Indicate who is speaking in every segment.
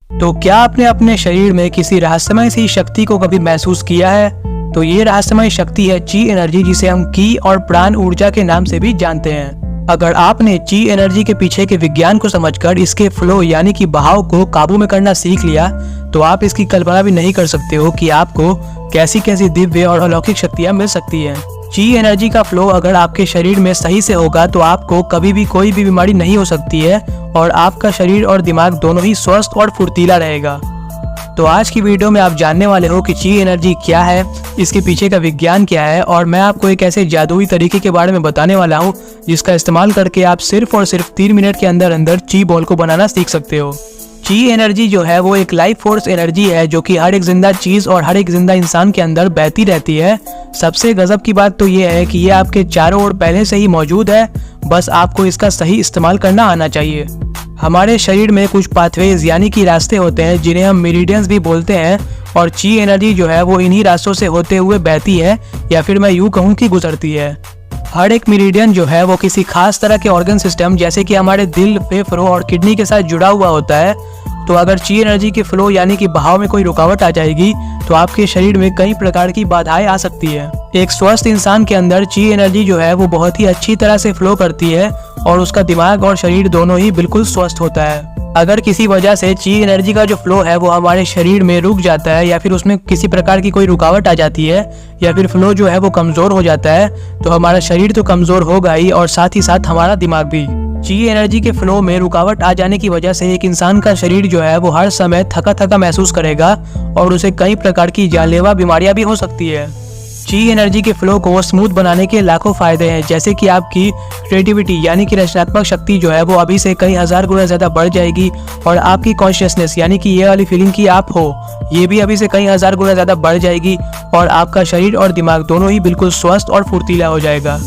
Speaker 1: तो क्या आपने अपने शरीर में किसी रहस्यमय सी शक्ति को कभी महसूस किया है? तो ये रहस्यमय शक्ति है ची एनर्जी, जिसे हम की और प्राण ऊर्जा के नाम से भी जानते हैं। अगर आपने ची एनर्जी के पीछे के विज्ञान को समझकर इसके फ्लो यानी कि बहाव को काबू में करना सीख लिया, तो आप इसकी कल्पना भी नहीं कर सकते हो कि आपको कैसी कैसी दिव्य और अलौकिक शक्तियां मिल सकती हैं। ची एनर्जी का फ्लो अगर आपके शरीर में सही से होगा तो आपको कभी भी कोई भी बीमारी नहीं हो सकती है और आपका शरीर और दिमाग दोनों ही स्वस्थ और फुर्तीला रहेगा। तो आज की वीडियो में आप जानने वाले हो कि ची एनर्जी क्या है, इसके पीछे का विज्ञान क्या है, और मैं आपको एक ऐसे जादुई तरीके के बारे में बताने वाला हूँ जिसका इस्तेमाल करके आप सिर्फ और सिर्फ 3 मिनट के अंदर अंदर ची बॉल को बनाना सीख सकते हो। ची एनर्जी जो है वो एक लाइफ फोर्स एनर्जी है जो कि हर एक जिंदा चीज और हर एक जिंदा इंसान के अंदर बहती रहती है। सबसे गजब की बात तो ये है कि ये आपके चारों ओर पहले से ही मौजूद है, बस आपको इसका सही इस्तेमाल करना आना चाहिए। हमारे शरीर में कुछ पाथवेज यानी कि रास्ते होते हैं जिन्हें हम मेरिडियंस भी बोलते हैं, और ची एनर्जी जो है वो इन्हीं रास्तों से होते हुए बहती है, या फिर मैं यूँ कहूँ कि गुजरती है। हर एक मेरिडियन जो है वो किसी खास तरह के ऑर्गन सिस्टम जैसे कि हमारे दिल, फेफड़ों और किडनी के साथ जुड़ा हुआ होता है। तो अगर ची एनर्जी के फ्लो यानी कि बहाव में कोई रुकावट आ जाएगी तो आपके शरीर में कई प्रकार की बाधाएं आ सकती है। एक स्वस्थ इंसान के अंदर ची एनर्जी जो है वो बहुत ही अच्छी तरह से फ्लो करती है और उसका दिमाग और शरीर दोनों ही बिल्कुल स्वस्थ होता है। अगर किसी वजह से ची एनर्जी का जो फ्लो है वो हमारे शरीर में रुक जाता है, या फिर उसमें किसी प्रकार की कोई रुकावट आ जाती है, या फिर फ्लो जो है वो कमजोर हो जाता है, तो हमारा शरीर तो कमजोर होगा ही और साथ ही साथ हमारा दिमाग भी। ची एनर्जी के फ्लो में रुकावट आ जाने की वजह से एक इंसान का शरीर जो है वो हर समय थका थका महसूस करेगा और उसे कई प्रकार की जानलेवा बीमारियां भी हो सकती है। ची एनर्जी के फ्लो को स्मूथ बनाने के लाखों फायदे हैं, जैसे कि आपकी क्रिएटिविटी यानी कि रचनात्मक शक्ति जो है वो अभी से कई हजार गुना ज्यादा बढ़ जाएगी, और आपकी कॉन्शियसनेस यानी कि ये वाली फीलिंग कि आप हो, ये भी अभी से कई हजार गुना ज्यादा बढ़ जाएगी, और आपका शरीर और दिमाग दोनों ही बिल्कुल स्वस्थ और फुर्तीला हो जाएगा।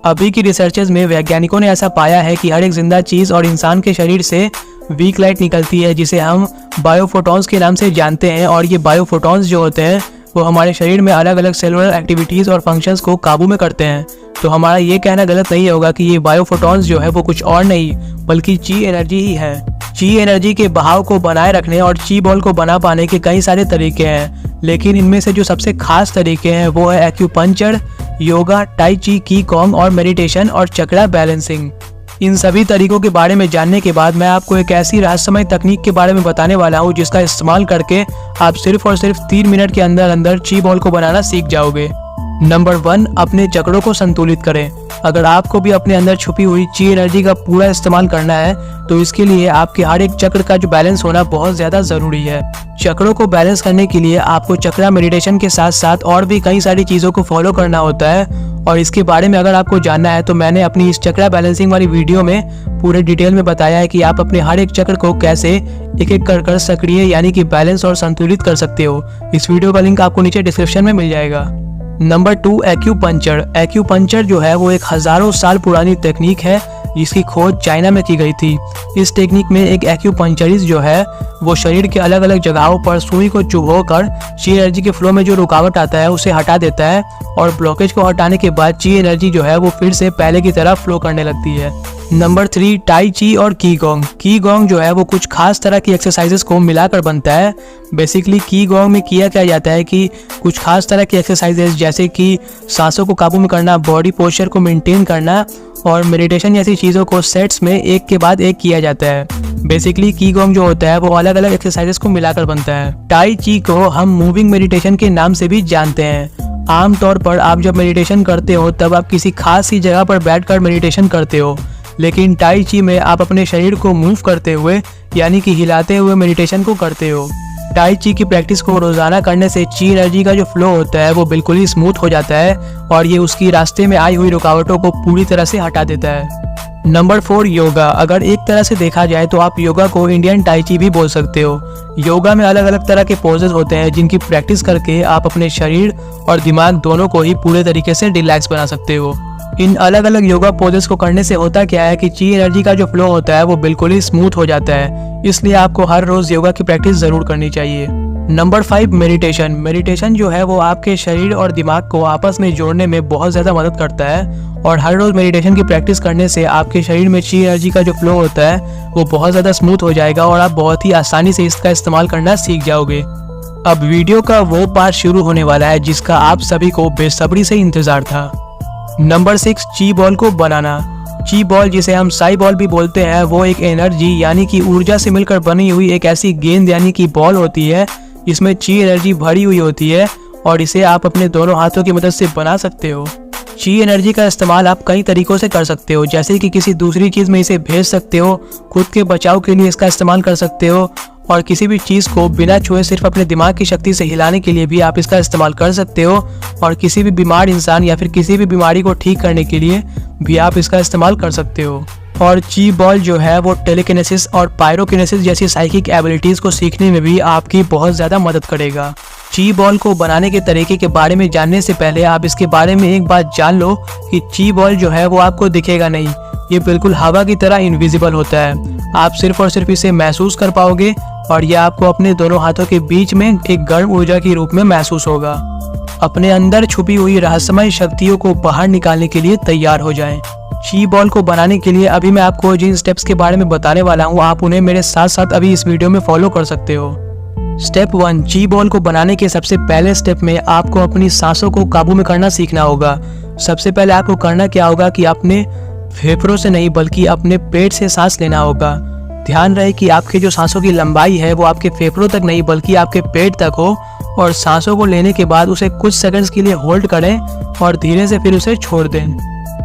Speaker 1: अभी की रिसर्चेस में वैज्ञानिकों ने ऐसा पाया है कि हर एक जिंदा चीज और इंसान के शरीर से वीक लाइट निकलती है, जिसे हम बायोफोटॉन्स के नाम से जानते हैं, और ये बायोफोटॉन्स जो होते हैं वो हमारे शरीर में अलग अलग सेलुलर एक्टिविटीज और फंक्शंस को काबू में करते हैं। तो हमारा ये कहना गलत नहीं होगा कि ये बायोफोटॉन्स जो है वो कुछ और नहीं बल्कि ची एनर्जी ही है। ची एनर्जी के बहाव को बनाए रखने और ची बॉल को बना पाने के कई सारे तरीके हैं, लेकिन इनमें से जो सबसे खास तरीके हैं वो है एक्यूपंक्चर, योगा, टाई ची, की कॉन्ग और मेडिटेशन और चक्रा बैलेंसिंग। इन सभी तरीकों के बारे में जानने के बाद मैं आपको एक ऐसी रहस्यमय तकनीक के बारे में बताने वाला हूँ जिसका इस्तेमाल करके आप सिर्फ और सिर्फ 3 मिनट के अंदर अंदर ची बॉल को बनाना सीख जाओगे। नंबर 1, अपने चक्रों को संतुलित करें। अगर आपको भी अपने अंदर छुपी हुई ची एनर्जी का पूरा इस्तेमाल करना है तो इसके लिए आपके हर एक चक्र का जो बैलेंस होना बहुत ज्यादा जरूरी है। चक्रों को बैलेंस करने के लिए आपको चक्रा मेडिटेशन के साथ साथ और भी कई सारी चीजों को फॉलो करना होता है, और इसके बारे में अगर आपको जानना है तो मैंने अपनी इस चक्रा बैलेंसिंग वाली वीडियो में पूरे डिटेल में बताया है कि आप अपने हर एक चक्र को कैसे एक एक कर सक्रिय यानी कि बैलेंस और संतुलित कर सकते हो। इस वीडियो का लिंक आपको नीचे डिस्क्रिप्शन में मिल जाएगा। Number 2, acupuncture. एक्यूपंक्चर जो है वो एक हजारों साल पुरानी तकनीक है जिसकी खोज चाइना में की गई थी। इस टेक्निक में एक एक्यूपंक्चरिस्ट जो है वो शरीर के अलग अलग जगहों पर सुई को चुभोकर ची एनर्जी के फ्लो में जो रुकावट आता है उसे हटा देता है, और ब्लॉकेज को हटाने के बाद ची एनर्जी जो है वो फिर से पहले की तरह फ्लो करने लगती है। नंबर 3, टाई ची और की गोंग। की गोंग जो है वो कुछ खास तरह की एक्सरसाइजेस को मिलाकर बनता है। बेसिकली की गोंग में किया क्या जाता है कि कुछ खास तरह की एक्सरसाइजेस जैसे कि सांसों को काबू में करना, बॉडी पोस्चर को मेंटेन करना और मेडिटेशन जैसी चीज़ों को सेट्स में एक के बाद एक किया जाता है। बेसिकली की गोंग जो होता है वो अलग अलग एक्सरसाइजेस को मिलाकर बनता है। टाई ची को हम मूविंग मेडिटेशन के नाम से भी जानते हैं। आमतौर पर आप जब मेडिटेशन करते हो तब आप किसी खास सी जगह पर बैठकर मेडिटेशन करते हो, लेकिन टाई ची में आप अपने शरीर को मूव करते हुए यानी कि हिलाते हुए मेडिटेशन को करते हो। टाई ची की प्रैक्टिस को रोजाना करने से ची एनर्जी का जो फ्लो होता है वो बिल्कुल ही स्मूथ हो जाता है, और ये उसकी रास्ते में आई हुई रुकावटों को पूरी तरह से हटा देता है। नंबर 4, योगा। अगर एक तरह से देखा जाए तो आप योगा को इंडियन टाई ची भी बोल सकते हो। योगा में अलग अलग तरह के पोजेस होते हैं जिनकी प्रैक्टिस करके आप अपने शरीर और दिमाग दोनों को ही पूरे तरीके से रिलैक्स बना सकते हो। इन अलग अलग योगा पोजेस को करने से होता क्या है कि ची एनर्जी का जो फ्लो होता है वो बिल्कुल ही स्मूथ हो जाता है, इसलिए आपको हर रोज योगा की प्रैक्टिस जरूर करनी चाहिए। Number 5 meditation. मेडिटेशन जो है वो आपके शरीर और दिमाग को आपस में जोड़ने में बहुत ज़्यादा मदद करता है और हर रोज़ मेडिटेशन की प्रैक्टिस करने से आपके शरीर में ची एनर्जी का जो फ्लो होता है वो बहुत ज़्यादा स्मूथ हो जाएगा और आप बहुत ही आसानी से इसका इस्तेमाल करना सीख जाओगे। अब वीडियो का वो पार्ट शुरू होने वाला है जिसका आप सभी को बेसब्री से इंतज़ार था। नंबर 6 ची बॉल को बनाना। ची बॉल, जिसे हम साई बॉल भी बोलते हैं, वो एक एनर्जी यानी कि ऊर्जा से मिलकर बनी हुई एक ऐसी गेंद यानी कि बॉल होती है इसमें ची एनर्जी भरी हुई होती है और इसे आप अपने दोनों हाथों की मदद से बना सकते हो। ची एनर्जी का इस्तेमाल आप कई तरीकों से कर सकते हो, जैसे कि किसी दूसरी चीज़ में इसे भेज सकते हो, खुद के बचाव के लिए इसका इस्तेमाल कर सकते हो और किसी भी चीज़ को बिना छुए सिर्फ अपने दिमाग की शक्ति से हिलाने के लिए भी आप इसका इस्तेमाल कर सकते हो और किसी भी बीमार इंसान या फिर किसी भी बीमारी को ठीक करने के लिए भी आप इसका इस्तेमाल कर सकते हो। और ची बॉल जो है वो टेलीकिनेसिस और पायरोकिनेसिस जैसी साइकिक एबिलिटीज़ को सीखने में भी आपकी बहुत ज़्यादा मदद करेगा। ची बॉल को बनाने के तरीके के बारे में जानने से पहले आप इसके बारे में एक बात जान लो कि ची बॉल जो है वो आपको दिखेगा नहीं, ये बिल्कुल हवा की तरह इनविजिबल होता है। आप सिर्फ और सिर्फ इसे महसूस कर पाओगे और यह आपको अपने दोनों हाथों के बीच में एक गर्म ऊर्जा के रूप में महसूस होगा। अपने अंदर छुपी हुई रहस्यमय शक्तियों को बाहर निकालने के लिए तैयार हो जाएं। ची बॉल को बनाने के लिए अभी मैं आपको जिन स्टेप्स के बारे में बताने वाला हूँ आप उन्हें मेरे साथ साथ अभी इस वीडियो में फॉलो कर सकते हो। स्टेप 1, ची बॉल को बनाने के सबसे पहले स्टेप में आपको अपनी सांसों को काबू में करना सीखना होगा। सबसे पहले आपको करना क्या होगा कि अपने फेफड़ों से नहीं बल्कि अपने पेट से सांस लेना होगा। ध्यान रहे कि आपके जो सांसों की लंबाई है वो आपके फेफड़ों तक नहीं बल्कि आपके पेट तक हो और सांसों को लेने के बाद उसे कुछ सेकंड्स के लिए होल्ड करें और धीरे से फिर उसे छोड़ दें।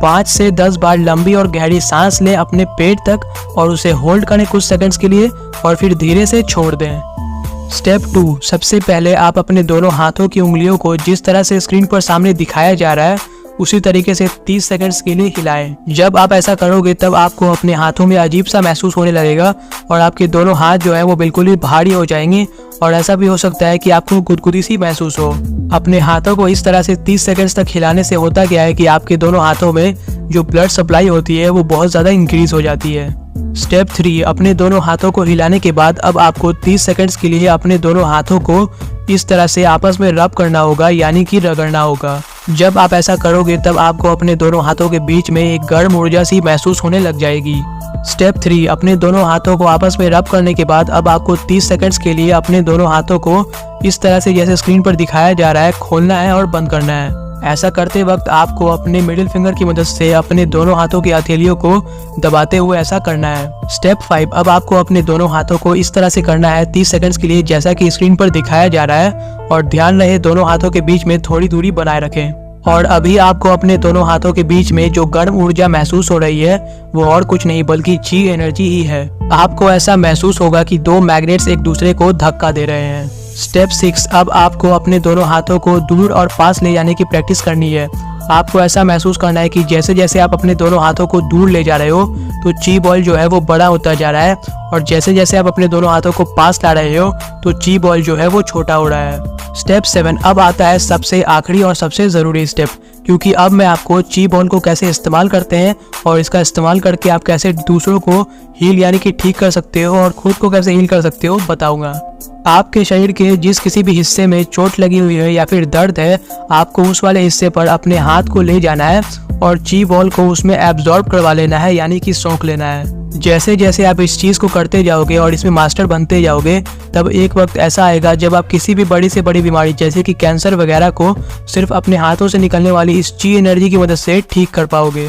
Speaker 1: 5 से 10 बार लंबी और गहरी सांस लें अपने पेट तक और उसे होल्ड करें कुछ सेकंड्स के लिए और फिर धीरे से छोड़ दें। स्टेप 2, सबसे पहले आप अपने दोनों हाथों की उंगलियों को जिस तरह से स्क्रीन पर सामने दिखाया जा रहा है उसी तरीके से 30 सेकंड्स के लिए हिलाएं। जब आप ऐसा करोगे तब आपको अपने हाथों में अजीब सा महसूस होने लगेगा और आपके दोनों हाथ जो है वो बिल्कुल ही भारी हो जाएंगे और ऐसा भी हो सकता है कि आपको गुदगुदी सी महसूस हो। अपने हाथों को इस तरह से 30 सेकंड्स तक हिलाने से होता क्या है कि आपके दोनों हाथों में जो ब्लड सप्लाई होती है वो बहुत ज़्यादा इंक्रीज हो जाती है। स्टेप 3, अपने दोनों हाथों को हिलाने के बाद अब आपको 30 सेकंड्स के लिए अपने दोनों हाथों को इस तरह से आपस में रब करना होगा यानी कि रगड़ना होगा। जब आप ऐसा करोगे तब आपको अपने दोनों हाथों के बीच में एक गर्म ऊर्जा सी महसूस होने लग जाएगी। स्टेप 3, अपने दोनों हाथों को आपस में रब करने के बाद अब आपको 30 सेकंड्स के लिए अपने दोनों हाथों को इस तरह से जैसे स्क्रीन पर दिखाया जा रहा है खोलना है और बंद करना है। ऐसा करते वक्त आपको अपने मिडिल फिंगर की मदद से अपने दोनों हाथों की हथेलियों को दबाते हुए ऐसा करना है। स्टेप 5, अब आपको अपने दोनों हाथों को इस तरह से करना है 30 सेकंड्स के लिए जैसा कि स्क्रीन पर दिखाया जा रहा है और ध्यान रहे दोनों हाथों के बीच में थोड़ी दूरी बनाए रखें। और अभी आपको अपने दोनों हाथों के बीच में जो गर्म ऊर्जा महसूस हो रही है वो और कुछ नहीं बल्कि ची एनर्जी ही है। आपको ऐसा महसूस होगा कि 2 मैग्नेट्स एक दूसरे को धक्का दे रहे हैं। स्टेप 6, अब आपको अपने दोनों हाथों को दूर और पास ले जाने की प्रैक्टिस करनी है। आपको ऐसा महसूस करना है कि जैसे जैसे आप अपने दोनों हाथों को दूर ले जा रहे हो तो ची बॉल जो है वो बड़ा होता जा रहा है और जैसे जैसे आप अपने दोनों हाथों को पास ला रहे हो तो ची बॉल जो है वो छोटा हो रहा है। स्टेप 7, अब आता है सबसे आखिरी और सबसे ज़रूरी स्टेप, क्योंकि अब मैं आपको ची बॉल को कैसे इस्तेमाल करते हैं और इसका इस्तेमाल करके आप कैसे दूसरों को हील यानी कि ठीक कर सकते हो और खुद को कैसे हील कर सकते हो बताऊंगा। आपके शरीर के जिस किसी भी हिस्से में चोट लगी हुई है या फिर दर्द है आपको उस वाले हिस्से पर अपने हाथ को ले जाना है और ची बॉल को उसमें एब्जॉर्ब करवा लेना है यानी कि सोख लेना है। जैसे जैसे आप इस चीज़ को करते जाओगे और इसमें मास्टर बनते जाओगे तब एक वक्त ऐसा आएगा जब आप किसी भी बड़ी से बड़ी बीमारी जैसे कि कैंसर वगैरह को सिर्फ अपने हाथों से निकलने वाली इस ची एनर्जी की मदद से ठीक कर पाओगे।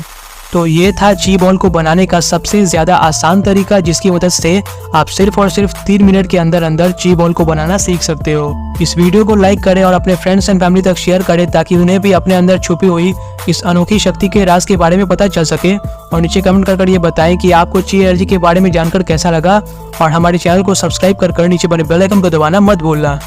Speaker 1: तो ये था ची बॉल को बनाने का सबसे ज़्यादा आसान तरीका जिसकी मदद से आप सिर्फ और सिर्फ 3 मिनट के अंदर अंदर ची बॉल को बनाना सीख सकते हो। इस वीडियो को लाइक करें और अपने फ्रेंड्स एंड फैमिली तक शेयर करें ताकि उन्हें भी अपने अंदर छुपी हुई इस अनोखी शक्ति के राज के बारे में पता चल सके। और नीचे कमेंट कर ये बताएं कि आपको ची एनर्जी के बारे में जानकर कैसा लगा और हमारे चैनल को सब्सक्राइब कर नीचे बने बेल आइकन को दबाना मत भूलना।